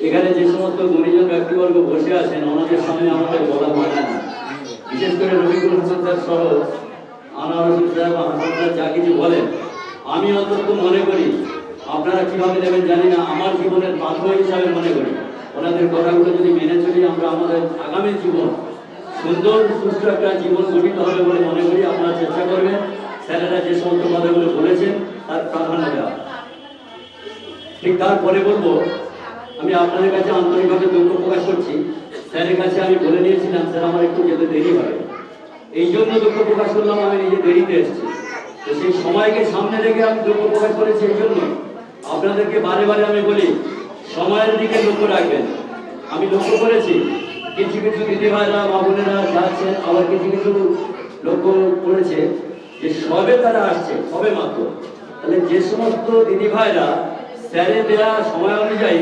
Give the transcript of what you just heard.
এখানে যে সমস্ত গুণীজন ব্যক্তিবর্গ বসে আছেন ওনাদের সামনে আমাদের বলা হয় না, বিশেষ করে রবিকুল হাসান স্যার সহ আনোয়ার হোসেন সাহেব হাসান স্যার যা কিছু বলেন, আমি অন্তত মনে করি, আপনারা কিভাবে দেবেন জানি না, আমার জীবনের পাথর হিসাবে মনে করি ওনাদের কথাগুলো যদি মেনে চলি আমরা আমাদের আগামী জীবন সুন্দর সুস্থ একটা জীবন গঠিত হবে বলে মনে করি। আপনারা চেষ্টা করবেন স্যারেরা যে সমস্ত কথাগুলো বলেছেন তার প্রাধান্য দেওয়া। ঠিক তারপরে বলবো, আমি আপনাদের কাছে আন্তরিকভাবে দুঃখ প্রকাশ করছি, স্যারের কাছে আমি বলে নিয়েছিলাম স্যার আমার একটু যেতে দেরি হবে, এই জন্য দুঃখ প্রকাশ করলাম, আমি নিজে দেরিতে এসেছি। তো সেই সময়কে সামনে রেখে আমি দুঃখ প্রকাশ করেছি। এই জন্য আপনাদেরকে বারে বারে আমি বলি সময়ের দিকে লক্ষ্য রাখবেন। আমি লক্ষ্য করেছি কিছু কিছু দিদিভাইরা মা বোনেরা যাচ্ছেন, আবার কিছু কিছু লক্ষ্য করেছে যে সবে তারা আসছে, সবে মাত্র। তাহলে যে সমস্ত দিদিভাইরা স্যারের দেওয়া সময় অনুযায়ী